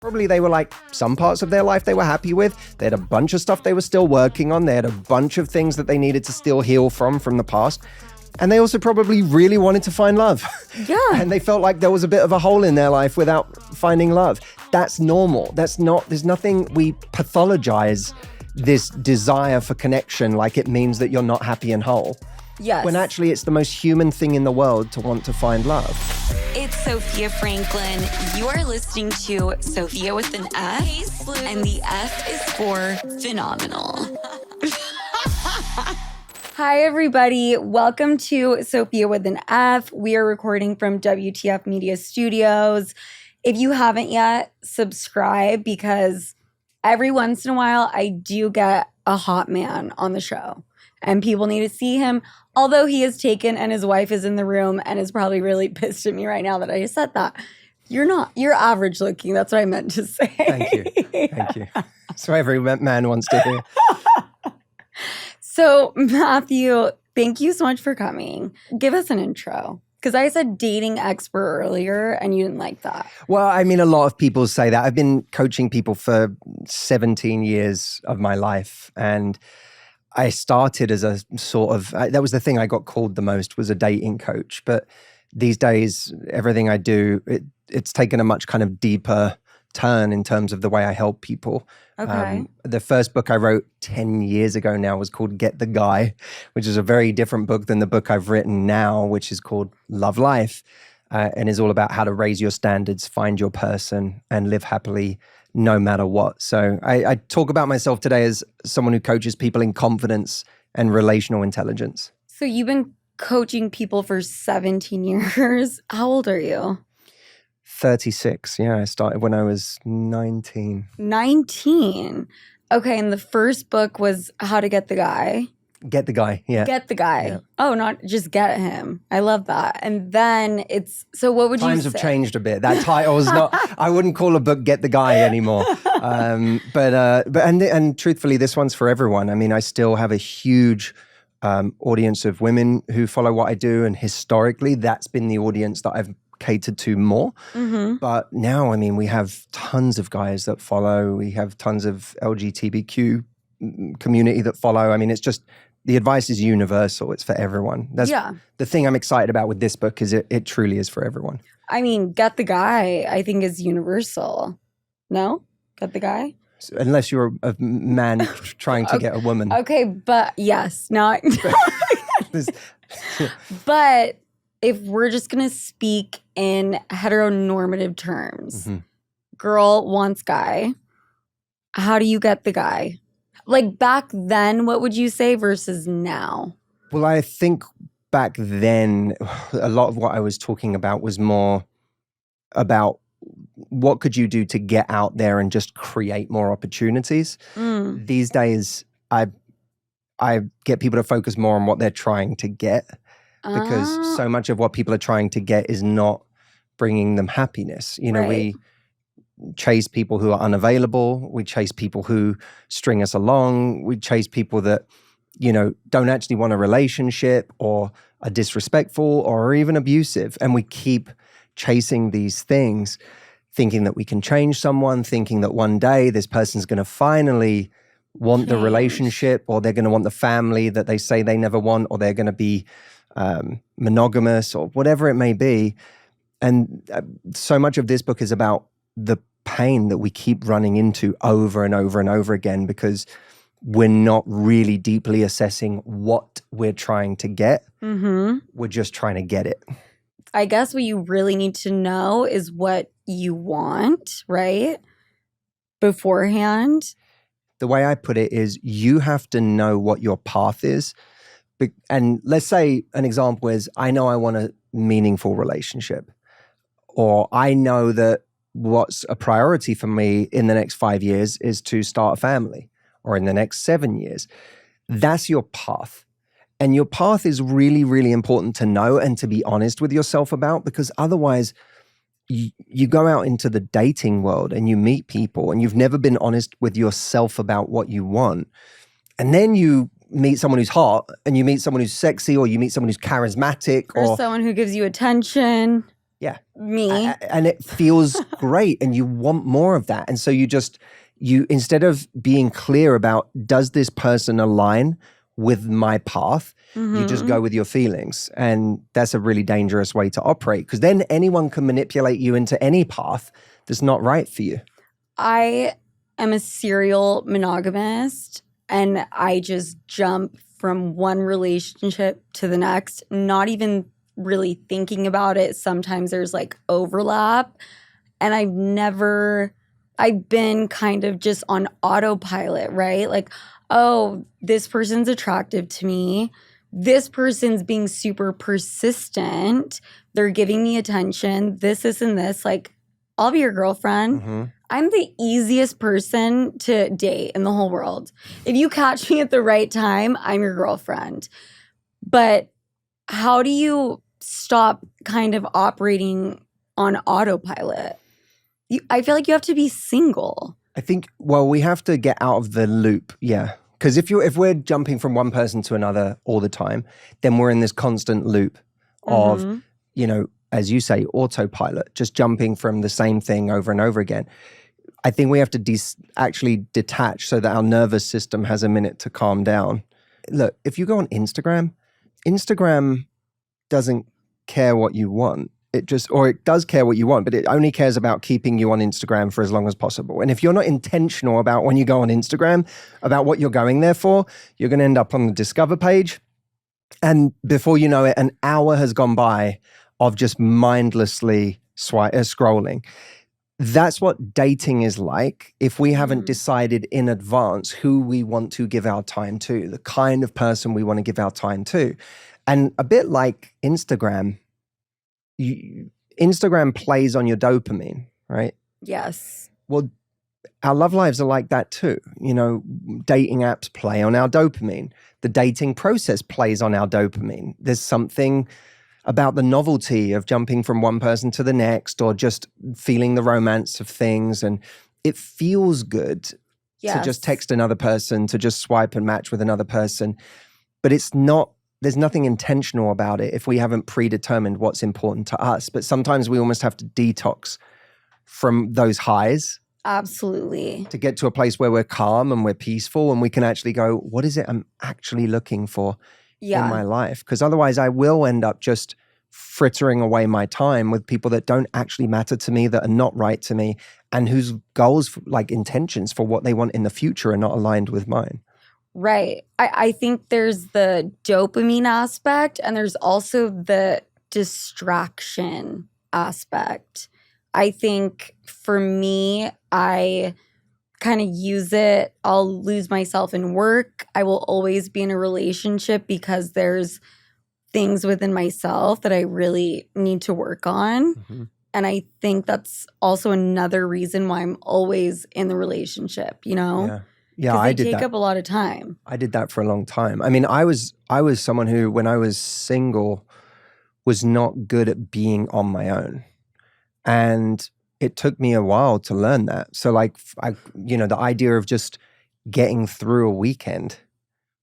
Probably they were like, some parts of their life they were happy with. They had a bunch of stuff they were still working on. They had a bunch of things that they needed to still heal from the past. And they also probably really wanted to find love. Yeah. And they felt like there was a bit of a hole in their life without finding love. That's normal. There's nothing, we pathologize this desire for connection like it means that you're not happy and whole. Yes. When actually it's the most human thing in the world to want to find love. It's Sophia Franklin. You are listening to Sophia with an F, and the F is for phenomenal. Hi, everybody. Welcome to Sophia with an F. We are recording from WTF Media Studios. If you haven't yet, subscribe because every once in a while I do get a hot man on the show and people need to see him. Although he is taken and his wife is in the room and is probably really pissed at me right now that I just said that. You're not. You're average looking. That's what I meant to say. Thank you. Thank you. That's what every man wants to hear. So, Matthew, thank you so much for coming. Give us an intro. Because I said dating expert earlier and you didn't like that. Well, I mean, a lot of people say that. I've been coaching people for 17 years of my life. And I started as a sort of, that was the thing I got called the most, was a dating coach. But these days, everything I do, it's taken a much kind of deeper turn in terms of the way I help people. Okay. The first book I wrote 10 years ago now was called Get the Guy, which is a very different book than the book I've written now, which is called Love Life, and is all about how to raise your standards, find your person, and live happily no matter what. So I talk about myself today as someone who coaches people in confidence and relational intelligence. So you've been coaching people for 17 years. How old are you? 36. Yeah, I started when I was 19. 19. Okay, and the first book was How to Get the Guy. Get the Guy, yeah. Get the Guy. Yeah. Oh, not just get him. I love that. And then it's, so what would you say? Times have changed a bit. That title is not, I wouldn't call a book Get the Guy anymore. But truthfully, this one's for everyone. I mean, I still have a huge audience of women who follow what I do. And historically, that's been the audience that I've catered to more. Mm-hmm. But now, I mean, we have tons of guys that follow. We have tons of LGBTQ community that follow. I mean, it's just, the advice is universal. It's for everyone. That's the thing I'm excited about with this book is it truly is for everyone. I mean, Get the Guy, I think is universal. No? Get the Guy? Unless you're a man trying to get a woman. Okay, but yes, not. But if we're just going to speak in heteronormative terms, Mm-hmm. girl wants guy, how do you get the guy? Like back then, what would you say versus now? Well, I think back then, a lot of what I was talking about was more about what could you do to get out there and just create more opportunities. These days, I get people to focus more on what they're trying to get. Because so much of what people are trying to get is not bringing them happiness. You know, Right. we chase people who are unavailable. We chase people who string us along. We chase people that, you know, don't actually want a relationship or are disrespectful or are even abusive. And we keep chasing these things, thinking that we can change someone, thinking that one day this person's going to finally want the relationship, or they're going to want the family that they say they never want, or they're going to be monogamous or whatever it may be. And so much of this book is about the pain that we keep running into over and over and over again because we're not really deeply assessing what we're trying to get. Mm-hmm. We're just trying to get it. I guess what you really need to know is what you want, right? Beforehand. The way I put it is you have to know what your path is. And let's say an example is, I know I want a meaningful relationship, or I know that what's a priority for me in the next 5 years is to start a family, or in the next 7 years. That's your path. And your path is really, really important to know and to be honest with yourself about, because otherwise you go out into the dating world and you meet people and you've never been honest with yourself about what you want. And then you meet someone who's hot and you meet someone who's sexy, or you meet someone who's charismatic, Or someone who gives you attention. Yeah. me. And it feels great and you want more of that. And so you instead of being clear about, does this person align with my path, you just go with your feelings. And that's a really dangerous way to operate, because then anyone can manipulate you into any path that's not right for you. I am a serial monogamist, and I just jump from one relationship to the next, not even really thinking about it. Sometimes there's like overlap, and I've been kind of just on autopilot, right? Like, oh, this person's attractive to me. This person's being super persistent. They're giving me attention. This and this. Like, I'll be your girlfriend. I'm the easiest person to date in the whole world. If you catch me at the right time, I'm your girlfriend. But how do you stop kind of operating on autopilot? I feel like you have to be single. I think, well, we have to get out of the loop. Yeah. Because if we're jumping from one person to another all the time, then we're in this constant loop of, as you say, autopilot, just jumping from the same thing over and over again. I think we have to actually detach so that our nervous system has a minute to calm down. Look, if you go on Instagram doesn't care what you want. It does care what you want, but it only cares about keeping you on Instagram for as long as possible. And if you're not intentional about when you go on Instagram, about what you're going there for, you're going to end up on the Discover page. And before you know it, an hour has gone by of just mindlessly scrolling. That's what dating is like if we haven't decided in advance who we want to give our time to, the kind of person we want to give our time to. And a bit like Instagram, Instagram plays on your dopamine, right? Yes. Well, our love lives are like that too. Dating apps play on our dopamine. The dating process plays on our dopamine. There's something about the novelty of jumping from one person to the next, or just feeling the romance of things. And it feels good to just text another person, to just swipe and match with another person. But there's nothing intentional about it if we haven't predetermined what's important to us. But sometimes we almost have to detox from those highs. Absolutely. To get to a place where we're calm and we're peaceful and we can actually go, what is it I'm actually looking for in my life? Because otherwise I will end up just frittering away my time with people that don't actually matter to me, that are not right to me, and whose goals, like intentions for what they want in the future, are not aligned with mine. Right. I think there's the dopamine aspect, and there's also the distraction aspect. I think for me, I kind of use it. I'll lose myself in work. I will always be in a relationship because there's things within myself that I really need to work on. And I think that's also another reason why I'm always in the relationship, Yeah, I did that. They take up a lot of time. I did that for a long time. I mean, I was someone who, when I was single, was not good at being on my own. And it took me a while to learn that. So the idea of just getting through a weekend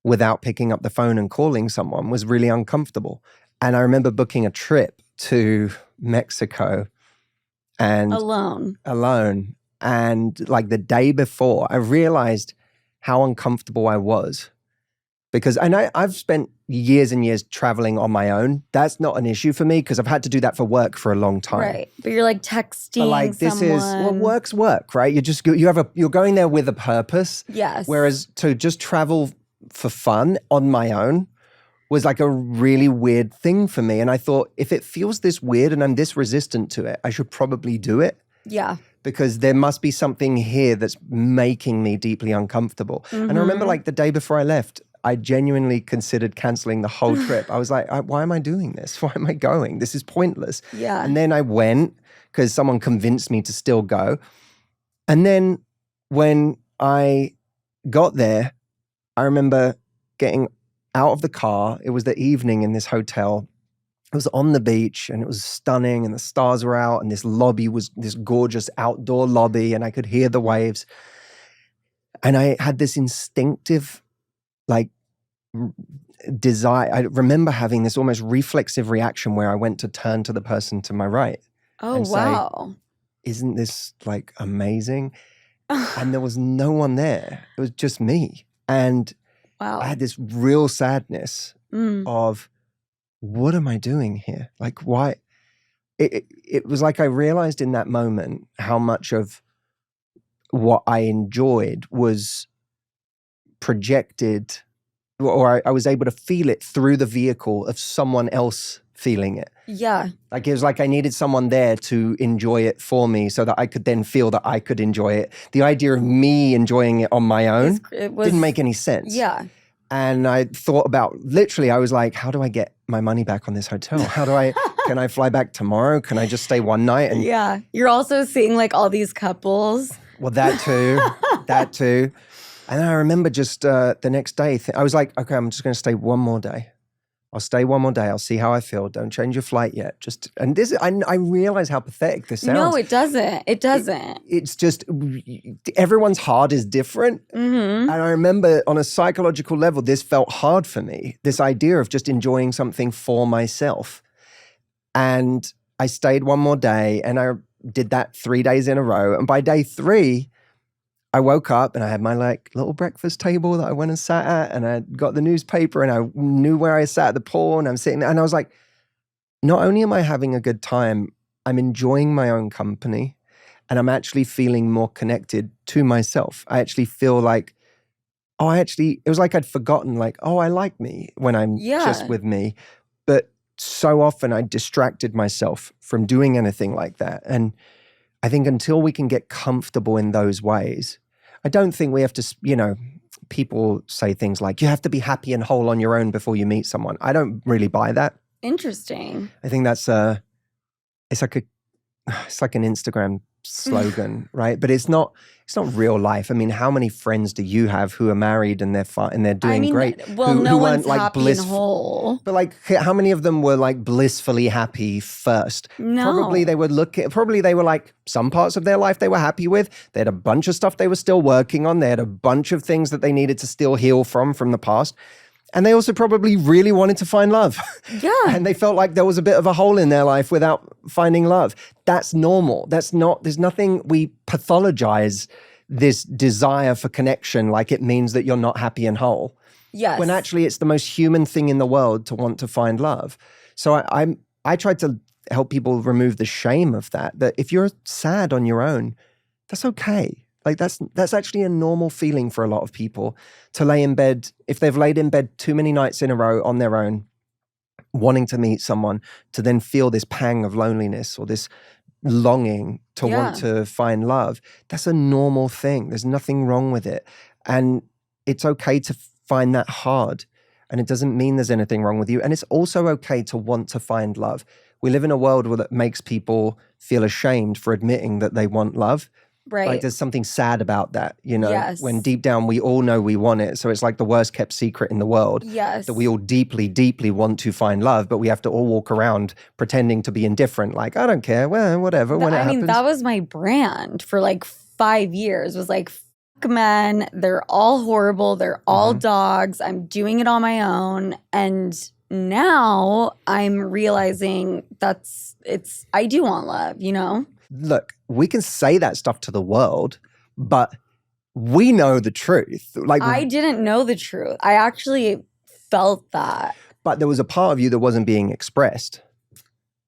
without picking up the phone and calling someone was really uncomfortable. And I remember booking a trip to Mexico and alone. And like the day before, I realized how uncomfortable I was. Because I've spent years and years traveling on my own. That's not an issue for me because I've had to do that for work for a long time. Right. But you're like texting but like this someone. Work's work, right? You're going there with a purpose. Yes. Whereas to just travel for fun on my own was like a really weird thing for me. And I thought, if it feels this weird and I'm this resistant to it, I should probably do it. Yeah. Because there must be something here that's making me deeply uncomfortable. And I remember like the day before I left, I genuinely considered canceling the whole trip. I was like, why am I doing this? Why am I going? This is pointless. Yeah. And then I went because someone convinced me to still go. And then when I got there, I remember getting out of the car. It was the evening in this hotel. It was on the beach and it was stunning and the stars were out and this lobby was this gorgeous outdoor lobby and I could hear the waves. And I had this instinctive, like, desire. I remember having this almost reflexive reaction where I went to turn to the person to my right. Oh, and say, wow. Isn't this like amazing? And there was no one there. It was just me. And Wow. I had this real sadness of, what am I doing here? Like, why? It was like I realized in that moment how much of what I enjoyed was projected, or I was able to feel it through the vehicle of someone else feeling it. Yeah. Like, it was like I needed someone there to enjoy it for me so that I could then feel that I could enjoy it. The idea of me enjoying it on my own didn't make any sense. Yeah. And I thought about, literally, I was like, how do I get my money back on this hotel? Can I fly back tomorrow? Can I just stay one night? And yeah. You're also seeing like all these couples. well, that too. And I remember just the next day, I was like, okay, I'm just going to stay one more day. I'll stay one more day. I'll see how I feel. Don't change your flight yet. I realize how pathetic this sounds. No, it doesn't. It doesn't. It's just, everyone's heart is different. Mm-hmm. And I remember on a psychological level, this felt hard for me. This idea of just enjoying something for myself. And I stayed one more day, and I did that 3 days in a row. And by day 3, I woke up and I had my like little breakfast table that I went and sat at, and I got the newspaper, and I knew where I sat at the pool, and I'm sitting there, and I was like, not only am I having a good time, I'm enjoying my own company, and I'm actually feeling more connected to myself. I actually feel like, it was like I'd forgotten, like, I like me when I'm just with me. But so often I distracted myself from doing anything like that. And I think until we can get comfortable in those ways, I don't think we have to, people say things like, you have to be happy and whole on your own before you meet someone. I don't really buy that. Interesting. I think that's it's like an Instagram slogan, right? But it's not real life. I mean, how many friends do you have who are married and they're doing great? Well, who no weren't, one's happy and whole. But like, how many of them were like blissfully happy first? No. Probably they were like, some parts of their life they were happy with. They had a bunch of stuff they were still working on. They had a bunch of things that they needed to still heal from the past. And they also probably really wanted to find love. Yeah. And they felt like there was a bit of a hole in their life without finding love. That's normal. There's nothing, we pathologize this desire for connection like it means that you're not happy and whole. Yes. When actually it's the most human thing in the world to want to find love. So I tried to help people remove the shame of that if you're sad on your own, that's okay. Like that's actually a normal feeling for a lot of people to lay in bed, if they've laid in bed too many nights in a row on their own, wanting to meet someone, to then feel this pang of loneliness or this longing to want to find love. That's a normal thing. There's nothing wrong with it. And it's okay to find that hard. And it doesn't mean there's anything wrong with you. And it's also okay to want to find love. We live in a world that makes people feel ashamed for admitting that they want love. Right. Like there's something sad about that, Yes. when deep down we all know we want it. So it's like the worst kept secret in the world. Yes. That we all deeply, deeply want to find love, but we have to all walk around pretending to be indifferent. Like, I don't care. Well, whatever. When it happens. That was my brand for like 5 years, was like, fuck men. They're all horrible. They're all dogs. I'm doing it on my own. And now I'm realizing I do want love, Look, we can say that stuff to the world, but we know the truth. Like, I didn't know the truth. I actually felt that. But there was a part of you that wasn't being expressed.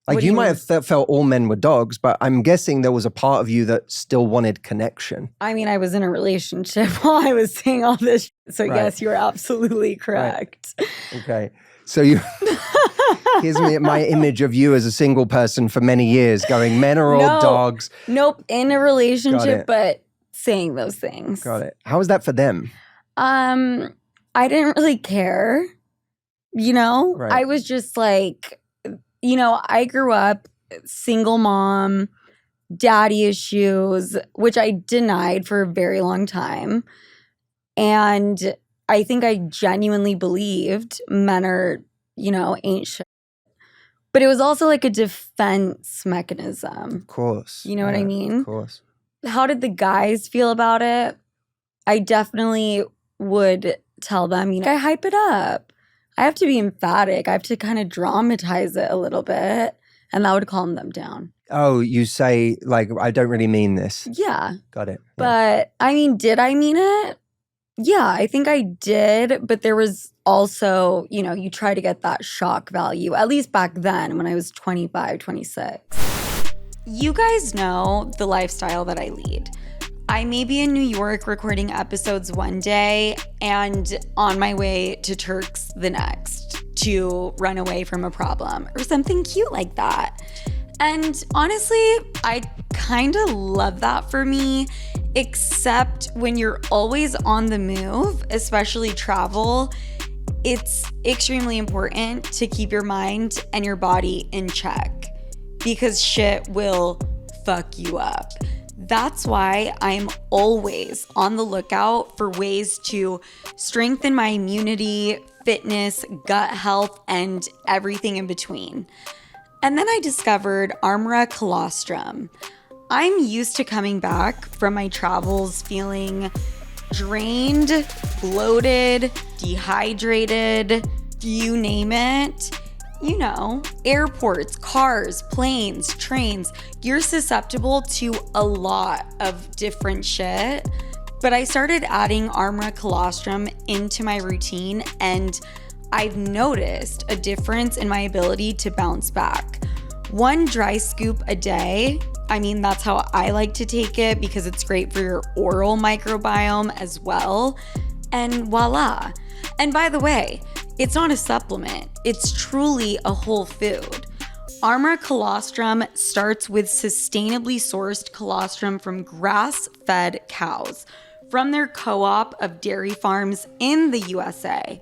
Like, What do you you might mean? have felt all men were dogs, but I'm guessing there was a part of you that still wanted connection. I mean, I was in a relationship while I was saying all this. So Right. yes, you're absolutely correct. Okay. So here's my image of you as a single person for many years going, men are all No. dogs. Nope, in a Got relationship, it. but saying those things. Got it. How was that for them? I didn't really care, Right. I was just like, I grew up single mom, daddy issues, which I denied for a very long time. And I think I genuinely believed men are, ain't shit. But it was also like a defense mechanism. Of course. You know what I mean? Of course. How did the guys feel about it? I definitely would tell them, I hype it up. I have to be emphatic. I have to kind of dramatize it a little bit, and that would calm them down. Oh, you say, like, I don't really mean this. Yeah. Got it. Yeah. But I mean, did I mean it? Yeah, I think I did. But there was also, you try to get that shock value, at least back then when I was 25, 26. You guys know the lifestyle that I lead. I may be in New York recording episodes one day and on my way to Turks the next to run away from a problem or something cute like that. And honestly, I kind of love that for me, except when you're always on the move, especially travel, it's extremely important to keep your mind and your body in check because shit will fuck you up. That's why I'm always on the lookout for ways to strengthen my immunity, fitness, gut health, and everything in between. And then I discovered Armra Colostrum. I'm used to coming back from my travels feeling drained, bloated, dehydrated, you name it. Airports, cars, planes, trains, you're susceptible to a lot of different shit. But I started adding Armra Colostrum into my routine and I've noticed a difference in my ability to bounce back. 1 dry scoop a day. I mean, that's how I like to take it because it's great for your oral microbiome as well. And voila. And by the way, it's not a supplement. It's truly a whole food. Armra Colostrum starts with sustainably sourced colostrum from grass-fed cows from their co-op of dairy farms in the USA.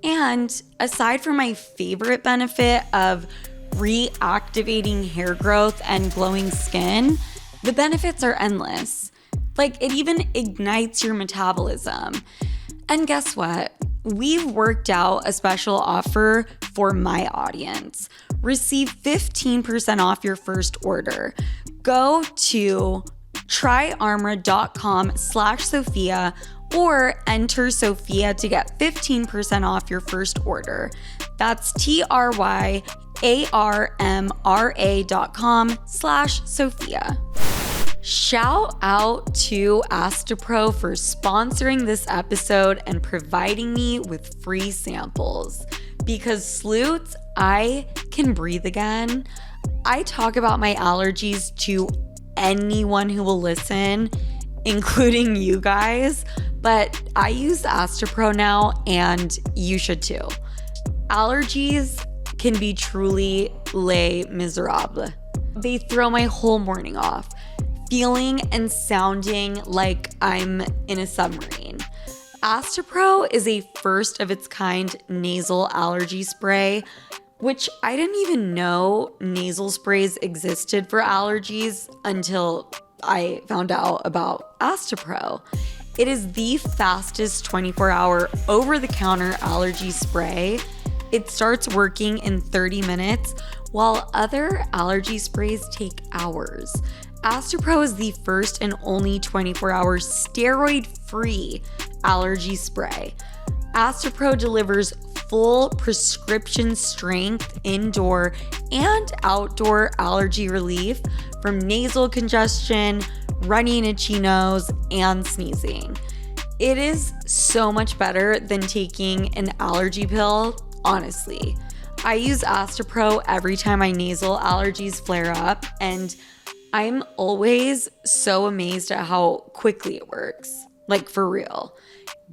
And aside from my favorite benefit of reactivating hair growth and glowing skin, the benefits are endless. Like, it even ignites your metabolism. And guess what? We've worked out a special offer for my audience. Receive 15% off your first order. Go to tryarmra.com/Sofia or enter Sofia to get 15% off your first order. That's tryarmra.com/Sofia. Shout out to Astapro for sponsoring this episode and providing me with free samples. Because sleuths, I can breathe again. I talk about my allergies to anyone who will listen, including you guys, but I use Astapro now and you should too. Allergies can be truly les miserables. They throw my whole morning off, feeling and sounding like I'm in a submarine. Astapro is a first of its kind nasal allergy spray, which I didn't even know nasal sprays existed for allergies until I found out about Astapro. It is the fastest 24-hour over-the-counter allergy spray. It starts working in 30 minutes, while other allergy sprays take hours. Astapro is the first and only 24-hour steroid-free allergy spray. Astapro delivers full prescription strength indoor and outdoor allergy relief from nasal congestion, runny and itchy nose, and sneezing. It is so much better than taking an allergy pill, honestly. I use Astapro every time my nasal allergies flare up, and I'm always so amazed at how quickly it works. Like, for real.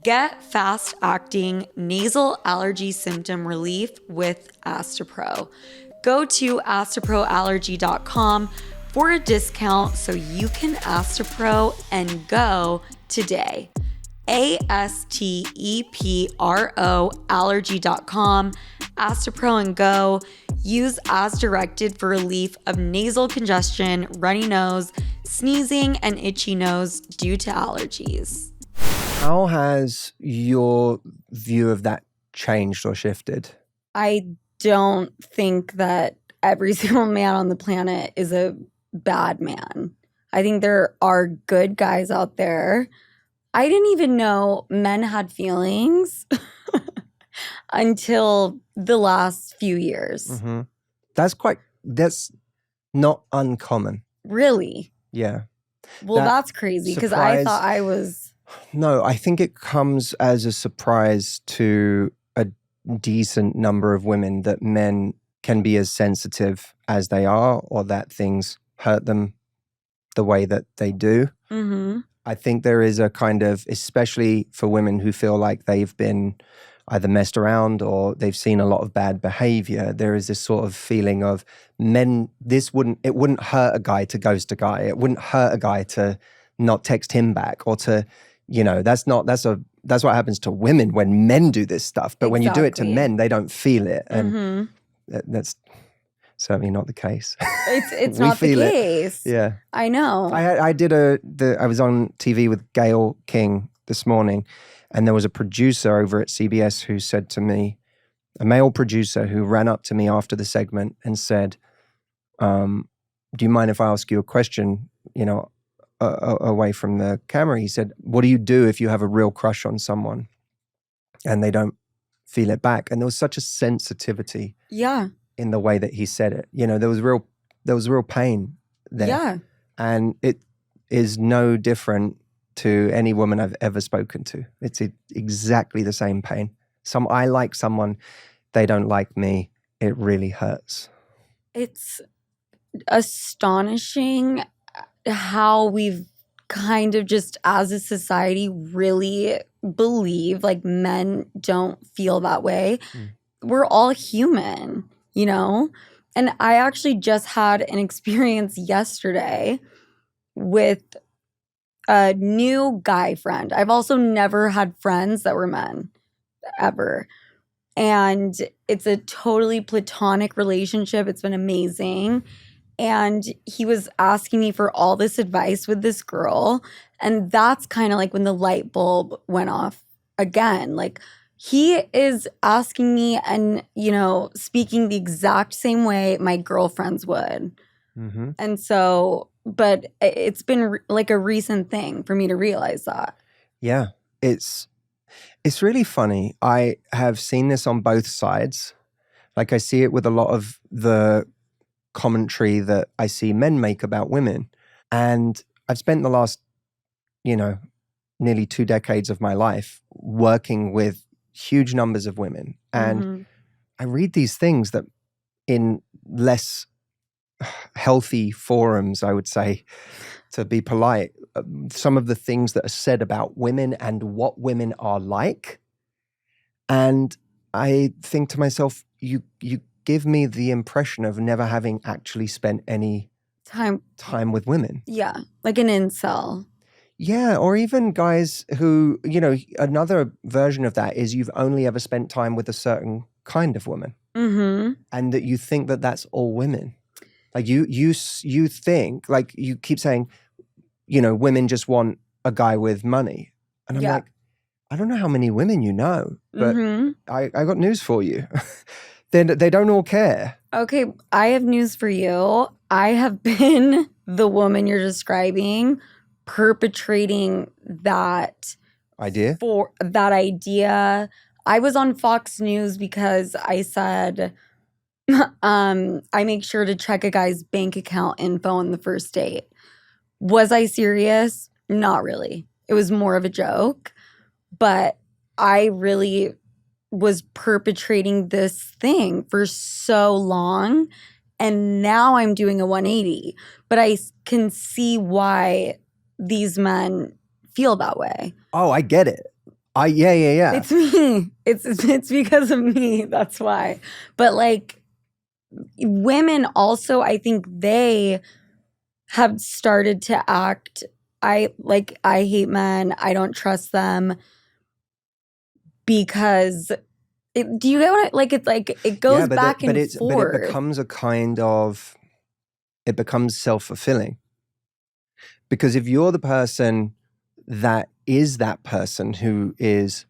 Get fast-acting nasal allergy symptom relief with Astapro. Go to astaproallergy.com for a discount so you can Astapro and go today. ASTEPRO allergy.com, Astapro and go. Use as directed for relief of nasal congestion, runny nose, sneezing, and itchy nose due to allergies. How has your view of that changed or shifted? I don't think that every single man on the planet is a bad man. I think there are good guys out there. I didn't even know men had feelings. until the last few years. Mm-hmm. That's not uncommon. Really? Yeah. Well, That that's crazy because I surprise- thought I was. No, I think it comes as a surprise to a decent number of women that men can be as sensitive as they are, or that things hurt them the way that they do. Mm-hmm. I think there is a kind of, especially for women who feel like they've been either messed around or they've seen a lot of bad behavior, there is this sort of feeling of men, it wouldn't hurt a guy to ghost a guy. It wouldn't hurt a guy to not text him back, or to, that's what happens to women when men do this stuff. But when you do it to Exactly. men, they don't feel it. And Mm-hmm. that's certainly not the case. It's We not the feel it. case. Yeah. I know. I was on TV with Gayle King this morning, and there was a producer over at CBS who said to me, a male producer who ran up to me after the segment and said, do you mind if I ask you a question, away from the camera? He said, what do you do if you have a real crush on someone and they don't feel it back? And there was such a sensitivity Yeah. in the way that he said it. There was real pain there. Yeah. And it is no different to any woman I've ever spoken to. It's exactly the same pain. I like someone, they don't like me. It really hurts. It's astonishing how we've kind of just as a society really believe like men don't feel that way. We're all human, And I actually just had an experience yesterday with a new guy friend. I've also never had friends that were men, ever. And it's a totally platonic relationship. It's been amazing. And he was asking me for all this advice with this girl. And that's kind of like when the light bulb went off again. Like, he is asking me and, speaking the exact same way my girlfriends would. Mm-hmm. And so, but it's been like a recent thing for me to realize that. Yeah, it's really funny. I have seen this on both sides. Like, I see it with a lot of the commentary that I see men make about women. And I've spent the last, nearly 2 decades of my life working with huge numbers of women. And I read these things that in less healthy forums, I would say, to be polite, some of the things that are said about women and what women are like. And I think to myself, you give me the impression of never having actually spent any time with women. Yeah, like an incel. Yeah, or even guys who, another version of that is you've only ever spent time with a certain kind of woman. Mm-hmm. And that you think that that's all women. Like you think, like you keep saying, women just want a guy with money. And I'm like, I don't know how many women you know, but I got news for you. They don't all care. Okay, I have news for you. I have been the woman you're describing perpetrating that idea. I was on Fox News because I said I make sure to check a guy's bank account info on the first date. Was I serious? Not really. It was more of a joke. But I really was perpetrating this thing for so long. And now I'm doing a 180. But I can see why these men feel that way. Oh, I get it. Yeah. It's me. It's because of me. That's why. But like, women also, I think they have started to act. I hate men. I don't trust them because do you get what it goes back and forth. But it becomes a kind of, it becomes self-fulfilling. Because if you're the person that is that person who is,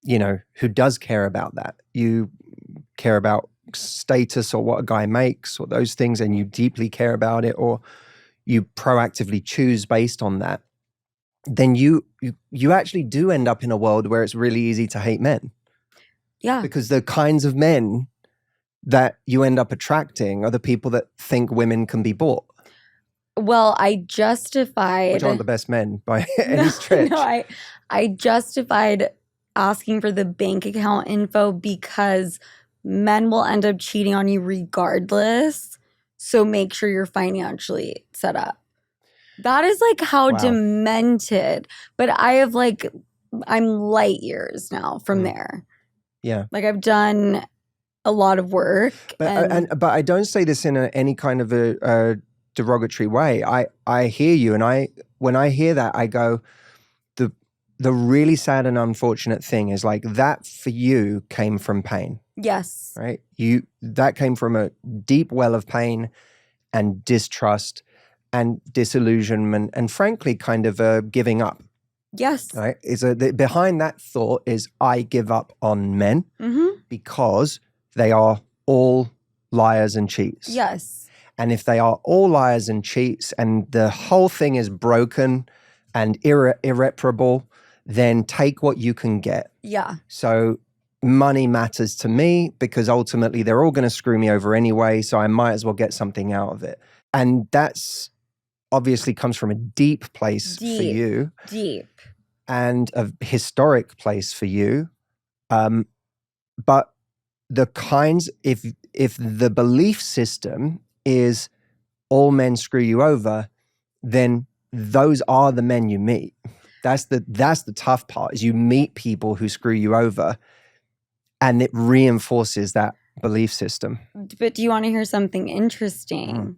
who does care about that, you care about status or what a guy makes or those things, and you deeply care about it, or you proactively choose based on that, then you actually do end up in a world where it's really easy to hate men. Yeah. Because the kinds of men that you end up attracting are the people that think women can be bought, Well, I justified which aren't the best men by any stretch. No, I justified asking for the bank account info because men will end up cheating on you regardless. So make sure you're financially set up. That is like how Wow. demented. But I have like, I'm light years now from there. Yeah. Like I've done a lot of work. But I don't say this in any kind of a derogatory way. I hear you, and when I hear that, I go, the really sad and unfortunate thing is like that for you came from pain. Yes. Right? That came from a deep well of pain and distrust and disillusionment and frankly kind of a giving up. Yes. Right? Behind that thought is I give up on men because they are all liars and cheats. Yes. And if they are all liars and cheats and the whole thing is broken and irreparable, then take what you can get. Yeah. So money matters to me because ultimately they're all going to screw me over anyway, so I might as well get something out of it. And that's obviously comes from a deep place for you. Deep. And a historic place for you. But the kinds, if the belief system is all men screw you over, then those are the men you meet. That's the tough part is you meet people who screw you over and it reinforces that belief system. But do you want to hear something interesting?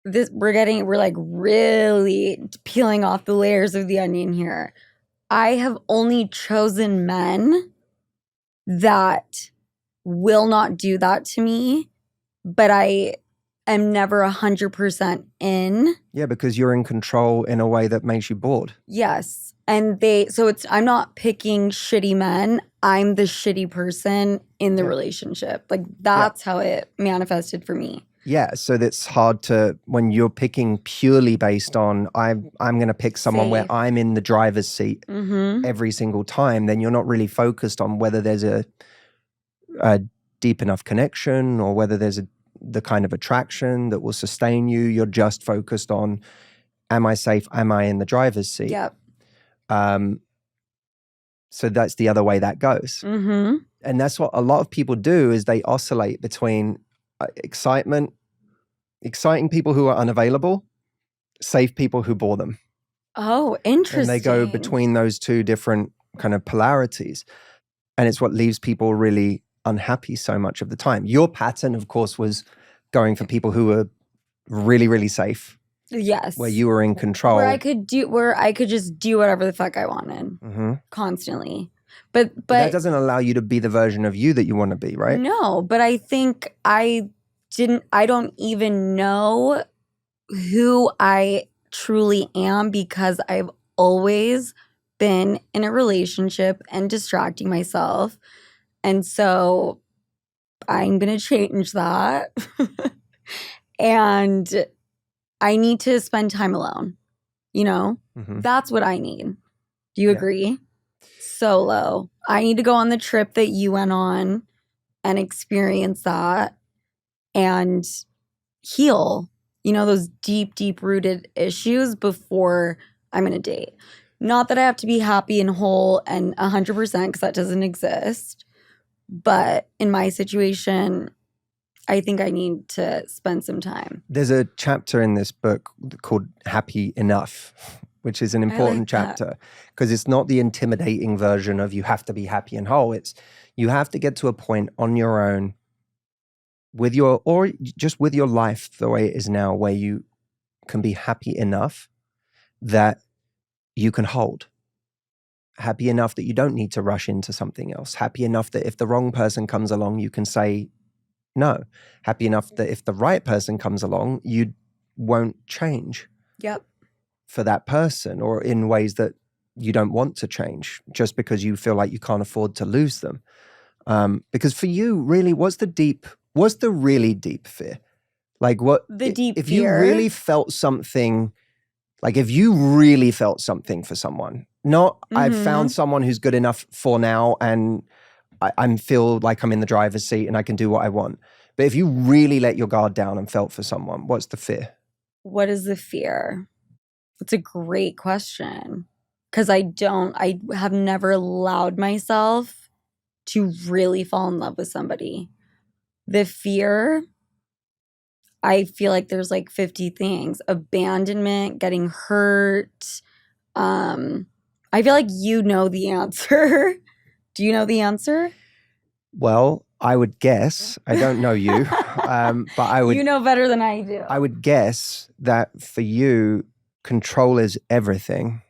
We're like really peeling off the layers of the onion here. I have only chosen men that will not do that to me, but I am never 100% in. Yeah, because you're in control in a way that makes you bored. Yes. And I'm not picking shitty men. I'm the shitty person in the relationship. Like that's how it manifested for me. Yeah, so that's hard to, when you're picking purely based on, I'm going to pick someone where I'm in the driver's seat every single time, then you're not really focused on whether there's a deep enough connection or whether there's the kind of attraction that will sustain you. You're just focused on, am I safe? Am I in the driver's seat? Yep. So that's the other way that goes. And that's what a lot of people do is they oscillate between exciting people who are unavailable, safe people who bore them. Oh, interesting. And they go between those two different kind of polarities. And it's what leaves people really unhappy so much of the time. Your pattern, of course, was going for people who were really, really safe. Yes. Where you were in control. Where I could just do whatever the fuck I wanted constantly. But that doesn't allow you to be the version of you that you want to be, right? No, but I think I don't even know who I truly am because I've always been in a relationship and distracting myself. And so I'm going to change that. And I need to spend time alone. You know, that's what I need. Do you agree? Solo. I need to go on the trip that you went on and experience that and heal, you know, those deep, deep rooted issues before I'm going to date. Not that I have to be happy and whole and 100% because that doesn't exist. But in my situation, I think I need to spend some time. There's a chapter in this book called Happy Enough, which is an important chapter because it's not the intimidating version of you have to be happy and whole. It's you have to get to a point on your own with your life the way it is now where you can be happy enough that you can hold. Happy enough that you don't need to rush into something else. Happy enough that if the wrong person comes along, you can say no. Happy enough that if the right person comes along, you won't change for that person or in ways that you don't want to change just because you feel like you can't afford to lose them. Because for you, really, what's the really deep fear? Like what? The deep if fear? you really felt something, like if you really felt something for someone, not I've found someone who's good enough for now and I feel like I'm in the driver's seat and I can do what I want. But if you really let your guard down and felt for someone, what's the fear? What is the fear? It's a great question. Because I have never allowed myself to really fall in love with somebody. The fear, I feel like there's like 50 things. Abandonment, getting hurt. I feel like you know the answer. Do you know the answer? Well, I would guess. I don't know you, but I would. You know better than I do. I would guess that for you, control is everything.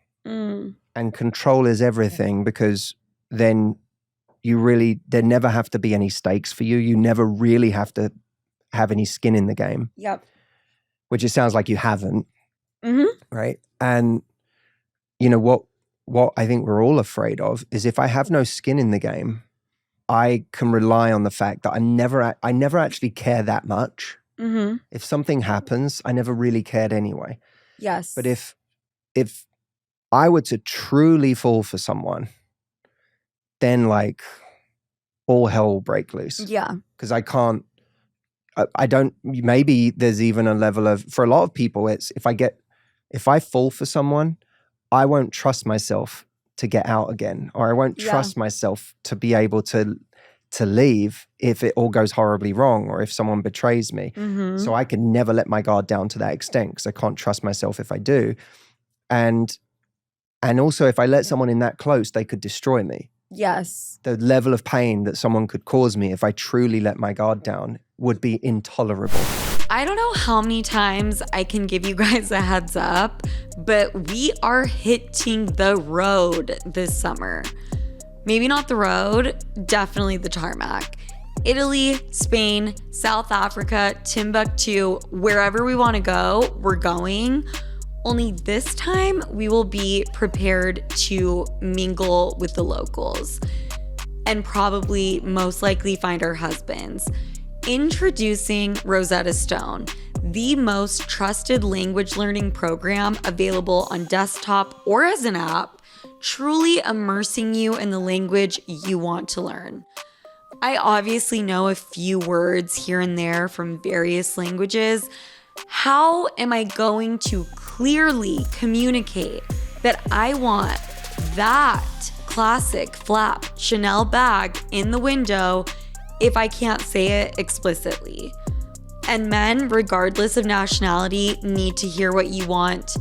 And control is everything because then there never have to be any stakes for you. You never really have to have any skin in the game. Yep. Which it sounds like you haven't. Mm-hmm. Right. And you know what I think we're all afraid of is if I have no skin in the game, I can rely on the fact that I never actually care that much. Mm-hmm. If something happens, I never really cared anyway. Yes. But if I were to truly fall for someone, then like all hell will break loose. Yeah. Because I don't, maybe there's even a level of, for a lot of people, it's if I fall for someone, I won't trust myself to get out again, or I won't trust myself to be able to leave if it all goes horribly wrong or if someone betrays me. Mm-hmm. So I can never let my guard down to that extent because I can't trust myself if I do. And also, if I let someone in that close, they could destroy me. Yes. The level of pain that someone could cause me if I truly let my guard down would be intolerable. I don't know how many times I can give you guys a heads up, but we are hitting the road this summer. Maybe not the road, definitely the tarmac. Italy, Spain, South Africa, Timbuktu, wherever we want to go, we're going. Only this time, we will be prepared to mingle with the locals and probably most likely find our husbands. Introducing Rosetta Stone, the most trusted language learning program available on desktop or as an app, truly immersing you in the language you want to learn. I obviously know a few words here and there from various languages. How am I going to clearly communicate that I want that classic flap Chanel bag in the window if I can't say it explicitly? And men, regardless of nationality, need to hear what you want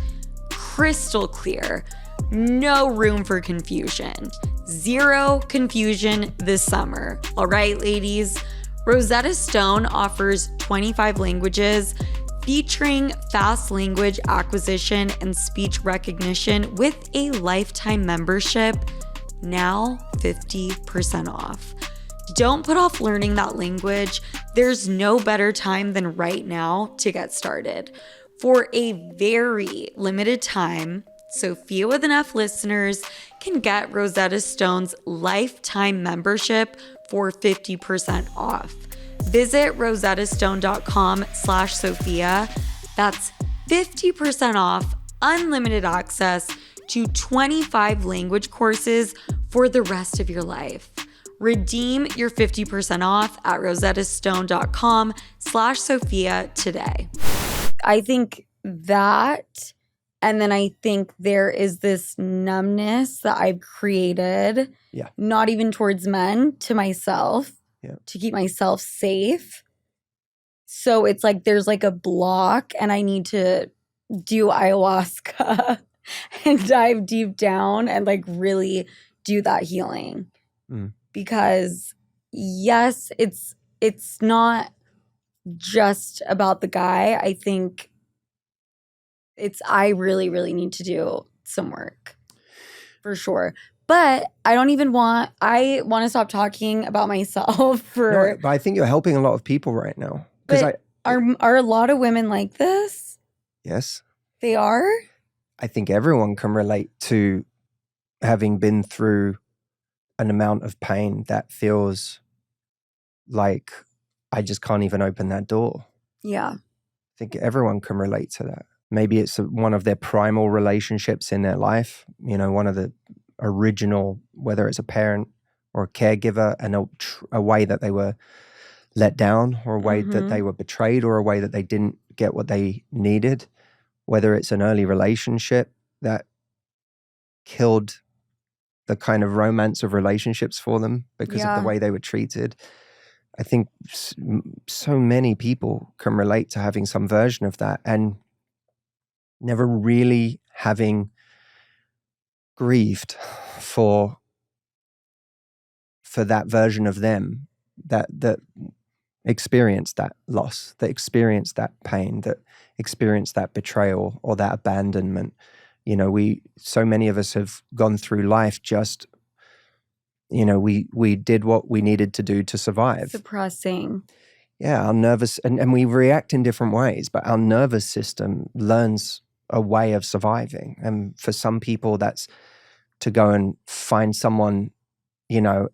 crystal clear. No room for confusion. Zero confusion this summer. All right, ladies? Rosetta Stone offers 25 languages featuring fast language acquisition and speech recognition with a lifetime membership, now 50% off. Don't put off learning that language. There's no better time than right now to get started. For a very limited time, Sofia with an F listeners can get Rosetta Stone's lifetime membership for 50% off. Visit rosettastone.com/Sofia. That's 50% off unlimited access to 25 language courses for the rest of your life. Redeem your 50% off at rosettastone.com/Sofia today. I think that, and then I think there is this numbness that I've created, not even towards men, to myself, to keep myself safe. So it's like there's like a block and I need to do ayahuasca and dive deep down and like really do that healing. Because yes, it's not just about the guy. I think I really, really need to do some work for sure. But I want to stop talking about myself No, but I think you're helping a lot of people right now. But are a lot of women like this? Yes. They are? I think everyone can relate to having been through an amount of pain that feels like I just can't even open that door. Yeah. I think everyone can relate to that. Maybe it's one of their primal relationships in their life, one of the original, whether it's a parent or a caregiver, and a way that they were let down, or a way that they were betrayed, or a way that they didn't get what they needed, whether it's an early relationship that killed the kind of romance of relationships for them because of the way they were treated. I think so many people can relate to having some version of that and never really having grieved for that version of them that experienced that loss, that experienced that pain, that experienced that betrayal or that abandonment. You know, so many of us have gone through life just, you know, we did what we needed to do to survive. Suppressing. Yeah, our nervous, and we react in different ways, but our nervous system learns a way of surviving. And for some people, that's to go and find someone, you know,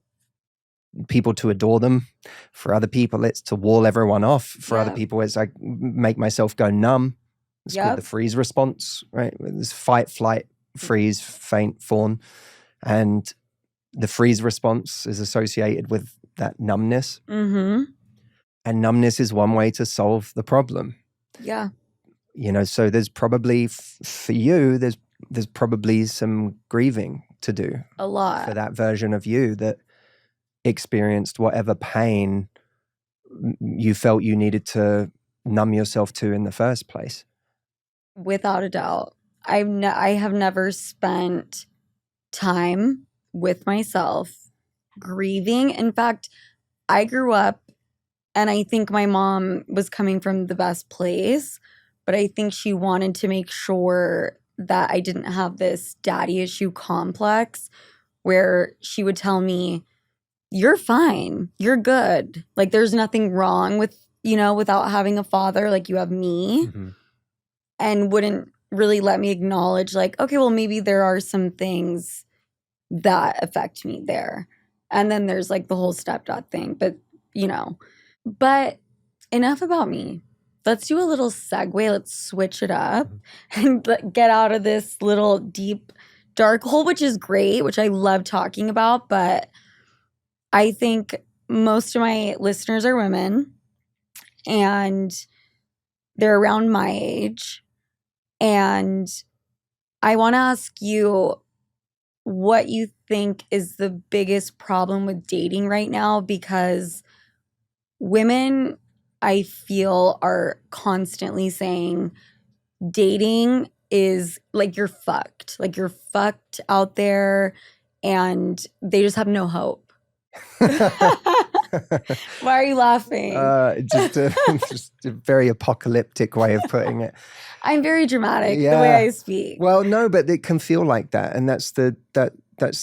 people to adore them. For other people, it's to wall everyone off. For other people, it's like make myself go numb. It's called the freeze response, right? There's fight, flight, freeze, faint, fawn. And the freeze response is associated with that numbness. And numbness is one way to solve the problem. Yeah. You know, so there's probably, for you, there's probably some grieving to do. A lot. For that version of you that experienced whatever pain you felt you needed to numb yourself to in the first place. Without a doubt. I have never spent time with myself grieving. In fact, I grew up, and I think my mom was coming from the best place, but I think she wanted to make sure that I didn't have this daddy issue complex where she would tell me, you're fine, you're good. Like, there's nothing wrong with, you know, without having a father, like you have me. And wouldn't really let me acknowledge, like, okay, well, maybe there are some things that affect me there. And then there's like the whole stepdad thing, but, you know. But enough about me. Let's do a little segue. Let's switch it up and get out of this little deep, dark hole, which is great, which I love talking about. But I think most of my listeners are women, and they're around my age. And I want to ask you what you think is the biggest problem with dating right now, because women, I feel, are constantly saying dating is like you're fucked. Like you're fucked out there, and they just have no hope. Why are you laughing? Just a very apocalyptic way of putting it. I'm very dramatic the way I speak. Well, no, but it can feel like that, and that's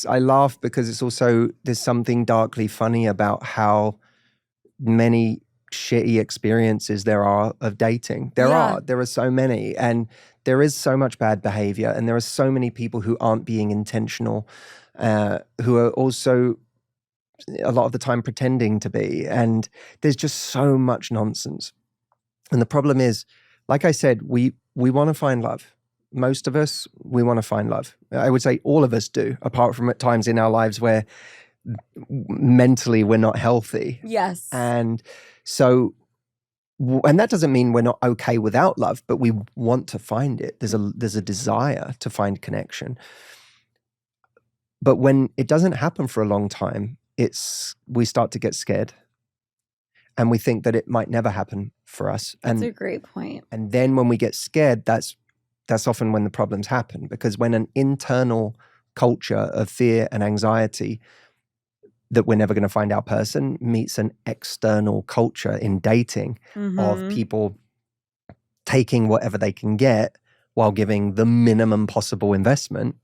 I laugh because it's also, there's something darkly funny about how many shitty experiences there are of dating. There are so many, and there is so much bad behavior, and there are so many people who aren't being intentional, who are also a lot of the time pretending to be, and there's just so much nonsense. And the problem is, like I said, we want to find love. Most of us, we want to find love. I would say all of us do, apart from at times in our lives where mentally we're not healthy. Yes. And so, and that doesn't mean we're not okay without love, but we want to find it. There's a desire to find connection. But when it doesn't happen for a long time, we start to get scared, and we think that it might never happen for us. That's a great point. And then when we get scared, that's often when the problems happen, because when an internal culture of fear and anxiety that we're never going to find our person meets an external culture in dating of people taking whatever they can get while giving the minimum possible investment,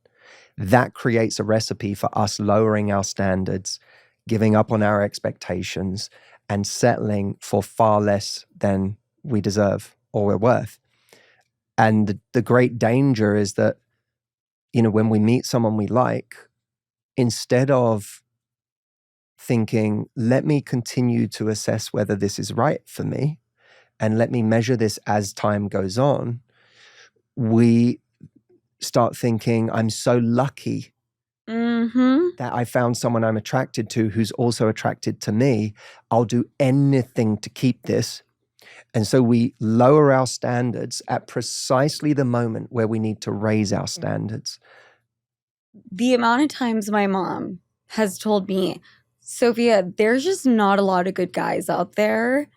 that creates a recipe for us lowering our standards, giving up on our expectations, and settling for far less than we deserve or we're worth. And the great danger is that, you know, when we meet someone we like, instead of thinking, let me continue to assess whether this is right for me, and let me measure this as time goes on, we start thinking, I'm so lucky that I found someone I'm attracted to who's also attracted to me. I'll do anything to keep this. And so we lower our standards at precisely the moment where we need to raise our standards. The amount of times my mom has told me, Sophia, there's just not a lot of good guys out there.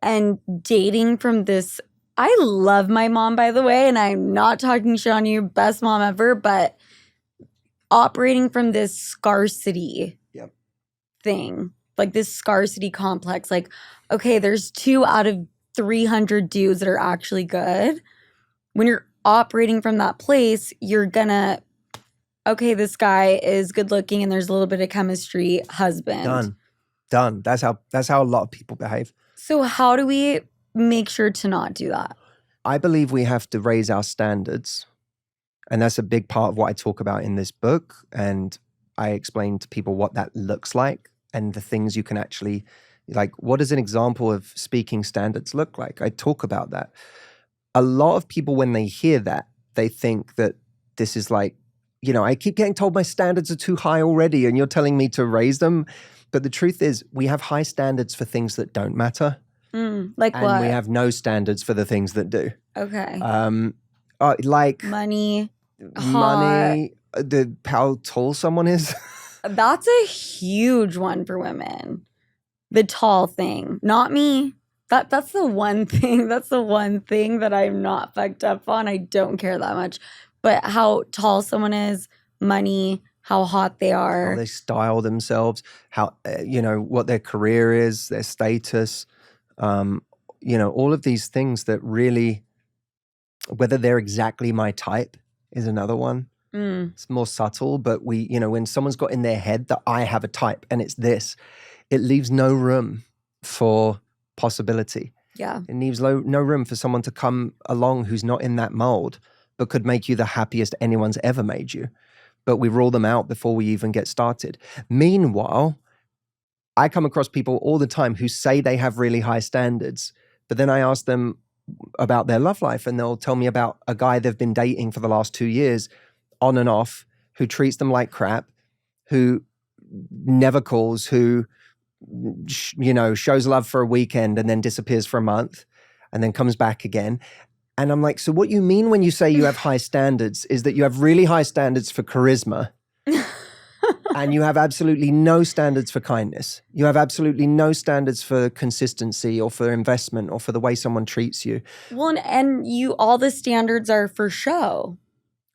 And dating from this, I love my mom, by the way, and I'm not talking shit on you, best mom ever, but operating from this scarcity thing, like this scarcity complex, like, okay, there's 2 out of 300 dudes that are actually good. When you're operating from that place, you're gonna, okay, this guy is good looking and there's a little bit of chemistry, husband. Done. That's how a lot of people behave. So how do we make sure to not do that? I believe we have to raise our standards. And that's a big part of what I talk about in this book. And I explain to people what that looks like and the things you can actually, like, what does an example of speaking standards look like? I talk about that. A lot of people, when they hear that, they think that this is like, you know, I keep getting told my standards are too high already and you're telling me to raise them. But the truth is we have high standards for things that don't matter. Like and what? We have no standards for the things that do. Okay. Like money, how tall someone is. That's a huge one for women. The tall thing. Not me. That's the one thing. That's the one thing that I'm not fucked up on. I don't care that much. But how tall someone is, money, how hot they are. How they style themselves, how, what their career is, their status, all of these things that really, whether they're exactly my type is another one. It's more subtle, but when someone's got in their head that I have a type and it's this, it leaves no room for possibility. Yeah. It leaves no room for someone to come along who's not in that mold, but could make you the happiest anyone's ever made you. But we rule them out before we even get started. Meanwhile, I come across people all the time who say they have really high standards, but then I ask them about their love life and they'll tell me about a guy they've been dating for the last 2 years, on and off, who treats them like crap, who never calls, who, shows love for a weekend and then disappears for a month and then comes back again. And I'm like, so what you mean when you say you have high standards is that you have really high standards for charisma and you have absolutely no standards for kindness. You have absolutely no standards for consistency or for investment or for the way someone treats you. Well, and all the standards are for show.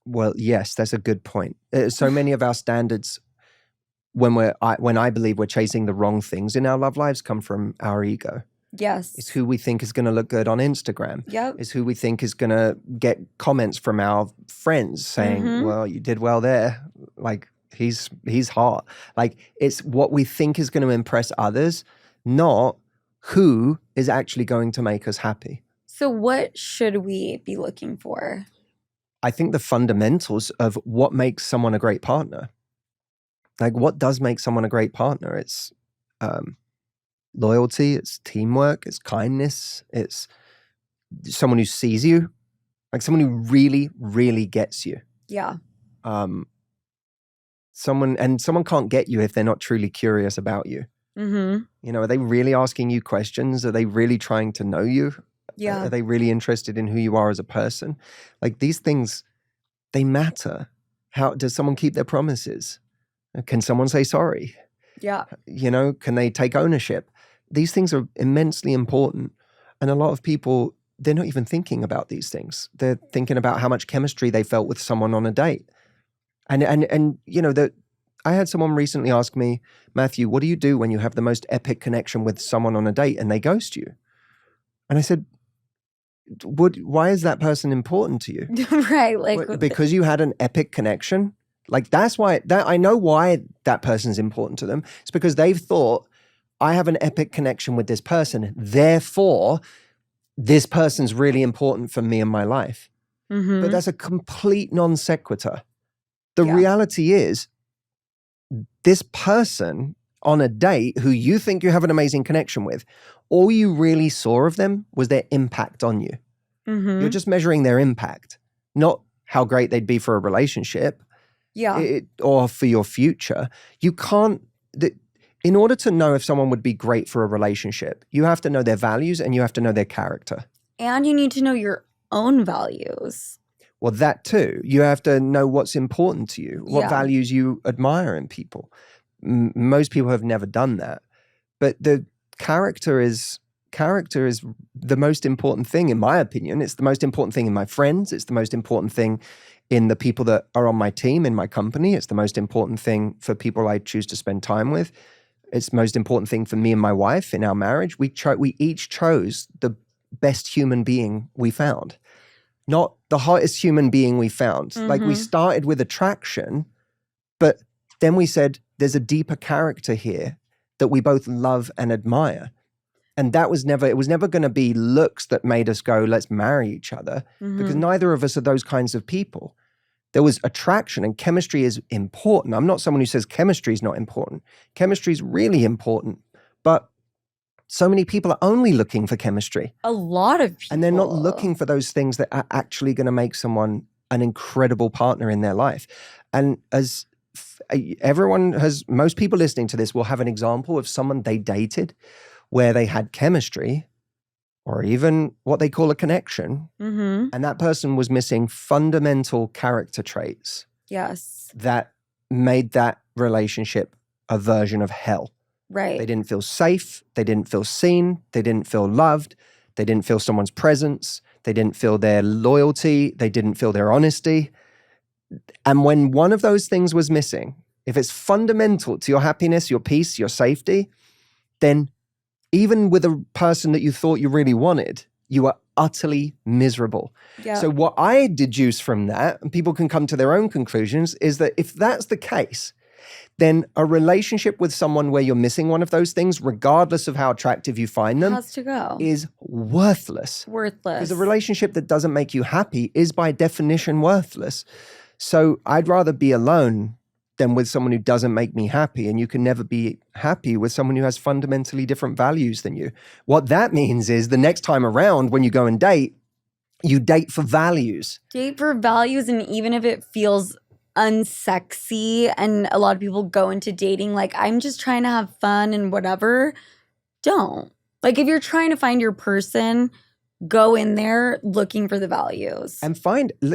Well, yes, that's a good point. So many of our standards, when I believe we're chasing the wrong things in our love lives, come from our ego. Yes. It's who we think is going to look good on Instagram. Yep. It's who we think is going to get comments from our friends saying, well, you did well there. Like, he's hot. Like, it's what we think is going to impress others, not who is actually going to make us happy. So what should we be looking for? I think the fundamentals of what makes someone a great partner. Like, what does make someone a great partner? It's loyalty, it's teamwork, it's kindness, it's someone who sees you, like someone who really, really gets you. Yeah. Someone can't get you if they're not truly curious about you. Are they really asking you questions? Are they really trying to know you? Yeah. Are they really interested in who you are as a person? Like, these things, they matter. How does someone keep their promises? Can someone say sorry? Yeah. Can they take ownership? These things are immensely important. And a lot of people, they're not even thinking about these things. They're thinking about how much chemistry they felt with someone on a date. And I had someone recently ask me, Matthew, what do you do when you have the most epic connection with someone on a date and they ghost you? And I said, why is that person important to you? Right. Like, because you had an epic connection. Like, that's why I know why that person's important to them. It's because they've thought, I have an epic connection with this person. Therefore, this person's really important for me in my life. But that's a complete non sequitur. The reality is, this person on a date who you think you have an amazing connection with, all you really saw of them was their impact on you. You're just measuring their impact, not how great they'd be for a relationship. Yeah. or for your future. You can't. In order to know if someone would be great for a relationship, you have to know their values and you have to know their character. And you need to know your own values. Well, that too. You have to know what's important to you, what Yeah. values you admire in people. Most people have never done that. But the character is the most important thing, in my opinion. It's the most important thing in my friends. It's the most important thing in the people that are on my team, in my company. It's the most important thing for people I choose to spend time with. It's the most important thing for me and my wife in our marriage. We each chose the best human being we found, not the hottest human being we found. Like, we started with attraction, but then we said, there's a deeper character here that we both love and admire. And it was never going to be looks that made us go, let's marry each other, because neither of us are those kinds of people. There was attraction, and chemistry is important. I'm not someone who says chemistry is not important. Chemistry is really important, but so many people are only looking for chemistry. A lot of people. And they're not looking for those things that are actually going to make someone an incredible partner in their life. And as most people listening to this will have an example of someone they dated where they had chemistry, or even what they call a connection, and that person was missing fundamental character traits. Yes. That made that relationship a version of hell. Right. They didn't feel safe. They didn't feel seen. They didn't feel loved. They didn't feel someone's presence. They didn't feel their loyalty. They didn't feel their honesty. And when one of those things was missing, if it's fundamental to your happiness, your peace, your safety, then even with a person that you thought you really wanted, you were utterly miserable. Yeah. So what I deduce from that, and people can come to their own conclusions, is that if that's the case, then a relationship with someone where you're missing one of those things, regardless of how attractive you find them, has to go. is worthless. Worthless. Because a relationship that doesn't make you happy is by definition worthless. So I'd rather be alone than with someone who doesn't make me happy. And you can never be happy with someone who has fundamentally different values than you. What that means is the next time around when you go and date, you date for values. Date for values, and even if it feels unsexy, and a lot of people go into dating like, I'm just trying to have fun and whatever, don't. Like, if you're trying to find your person, go in there looking for the values. And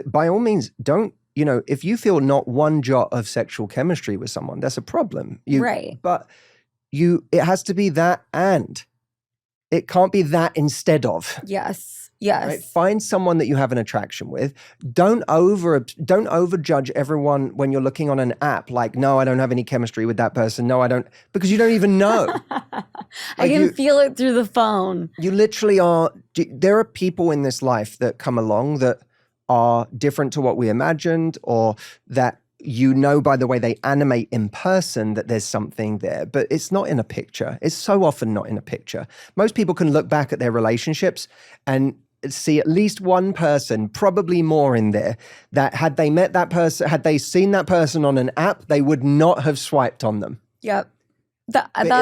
by all means, don't, if you feel not one jot of sexual chemistry with someone, that's a problem. Right. But it has to be that, and it can't be that instead of. Yes. Yes. Right? Find someone that you have an attraction with. Don't overjudge everyone when you're looking on an app. Like, no, I don't have any chemistry with that person. No, I don't, because you don't even know. I can feel it through the phone. You literally are. There are people in this life that come along that are different to what we imagined, or that by the way they animate in person that there's something there, but it's not in a picture. It's so often not in a picture. Most people can look back at their relationships and see at least one person, probably more in there, that had they met that person, had they seen that person on an app, they would not have swiped on them. Yep.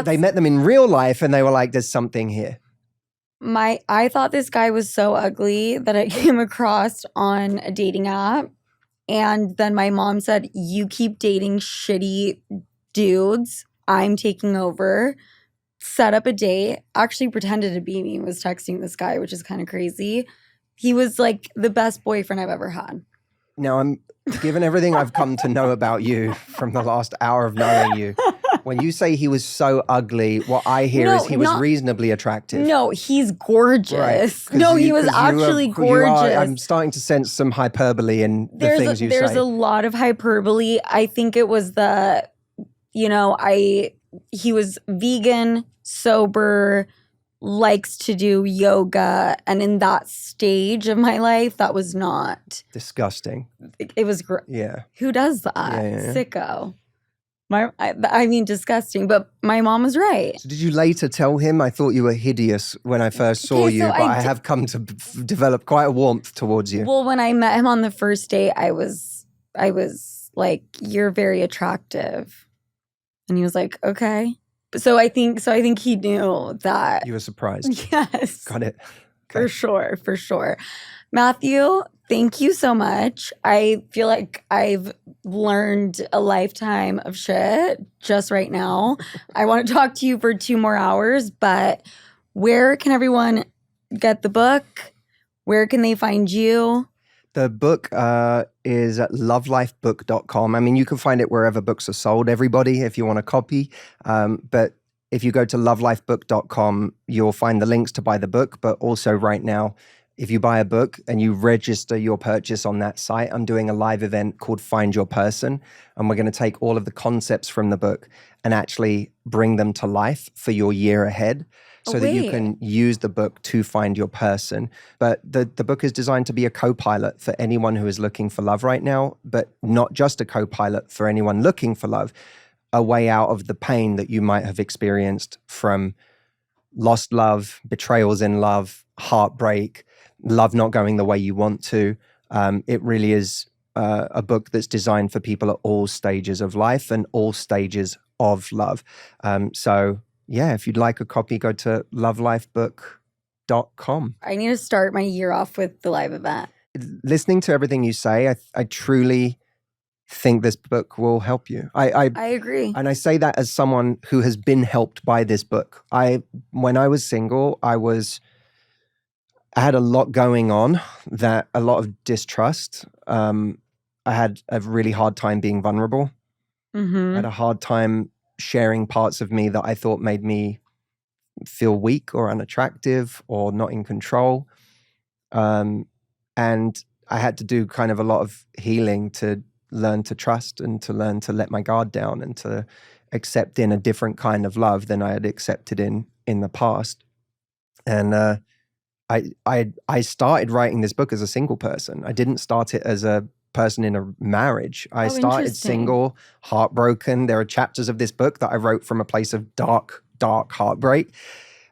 They met them in real life and they were like, there's something here. I thought this guy was so ugly that I came across on a dating app. And then my mom said, you keep dating shitty dudes, I'm taking over. Set up a date, actually pretended to be me, was texting this guy, which is kind of crazy. He was like the best boyfriend I've ever had. Now, given everything I've come to know about you from the last hour of knowing you, when you say he was so ugly, what I hear is he was reasonably attractive. No, he's gorgeous. Right, no, he was actually gorgeous. I'm starting to sense some hyperbole in the things you say. There's a lot of hyperbole. I think it was he was vegan, sober, likes to do yoga, and in that stage of my life, that was not disgusting. It was yeah. Who does that? Yeah. Sicko. I mean, disgusting. But my mom was right. So did you later tell him? I thought you were hideous when I first saw you, but I have come to develop quite a warmth towards you. Well, when I met him on the first date, I was like, "You're very attractive," and he was like, "Okay." So I think he knew that. You were surprised. Yes. Got it. For sure, for sure. Matthew, thank you so much. I feel like I've learned a lifetime of shit just right now. I want to talk to you for 2 more hours, but where can everyone get the book? Where can they find you? The book is at lovelifebook.com. I mean, you can find it wherever books are sold, everybody, if you want a copy. But if you go to lovelifebook.com, you'll find the links to buy the book. But also right now, if you buy a book and you register your purchase on that site, I'm doing a live event called Find Your Person. And we're going to take all of the concepts from the book and actually bring them to life for your year ahead so that you can use the book to find your person. But the book is designed to be a co-pilot for anyone who is looking for love right now, but not just a co-pilot for anyone looking for love, a way out of the pain that you might have experienced from lost love, betrayals in love, heartbreak, love not going the way you want to. It really is a book that's designed for people at all stages of life and all stages of love. So yeah, if you'd like a copy, go to lovelifebook.com. I need to start my year off with the live event. Listening to everything you say, I truly think this book will help you. I agree. And I say that as someone who has been helped by this book. When I was single, I had a lot going on, a lot of distrust. I had a really hard time being vulnerable. Mm-hmm. I had a hard time sharing parts of me that I thought made me feel weak or unattractive or not in control. And I had to do kind of a lot of healing to learn to trust and to learn to let my guard down and to accept in a different kind of love than I had accepted in the past. And I started writing this book as a single person. I didn't start it as a person in a marriage. I started single, heartbroken. There are chapters of this book that I wrote from a place of dark heartbreak.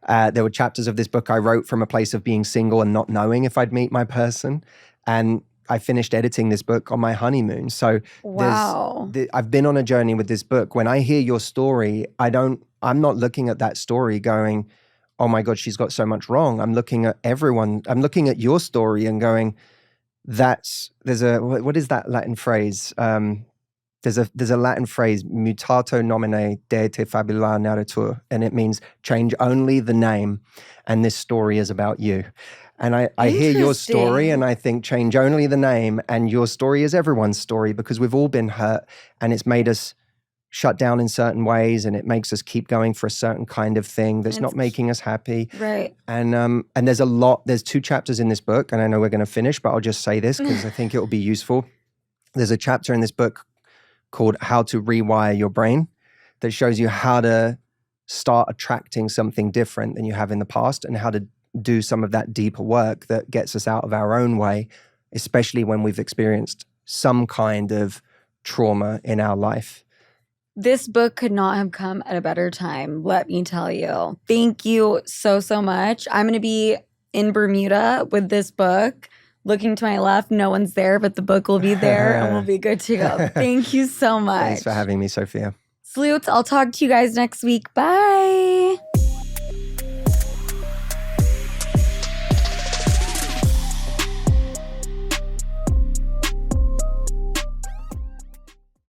There were chapters of this book I wrote from a place of being single and not knowing if I'd meet my person. And I finished editing this book on my honeymoon. So wow. I've been on a journey with this book. When I hear your story, I'm not looking at that story going, oh my God, she's got so much wrong. I'm looking at everyone. I'm looking at your story and going, what is that Latin phrase? There's a Latin phrase, mutato nomine deite fabula narratur, and it means change only the name, and this story is about you. And I hear your story and I think change only the name, and your story is everyone's story because we've all been hurt and it's made us shut down in certain ways and it makes us keep going for a certain kind of thing that's not making us happy. Right. And there's 2 chapters in this book, and I know we're going to finish, but I'll just say this because I think it will be useful. There's a chapter in this book called How to Rewire Your Brain that shows you how to start attracting something different than you have in the past and how to do some of that deeper work that gets us out of our own way, especially when we've experienced some kind of trauma in our life. This book could not have come at a better time, let me tell you. Thank you so, so much. I'm going to be in Bermuda with this book. Looking to my left, no one's there, but the book will be there and we'll be good to go. Thank you so much. Thanks for having me, Sofia. Salutes. I'll talk to you guys next week. Bye.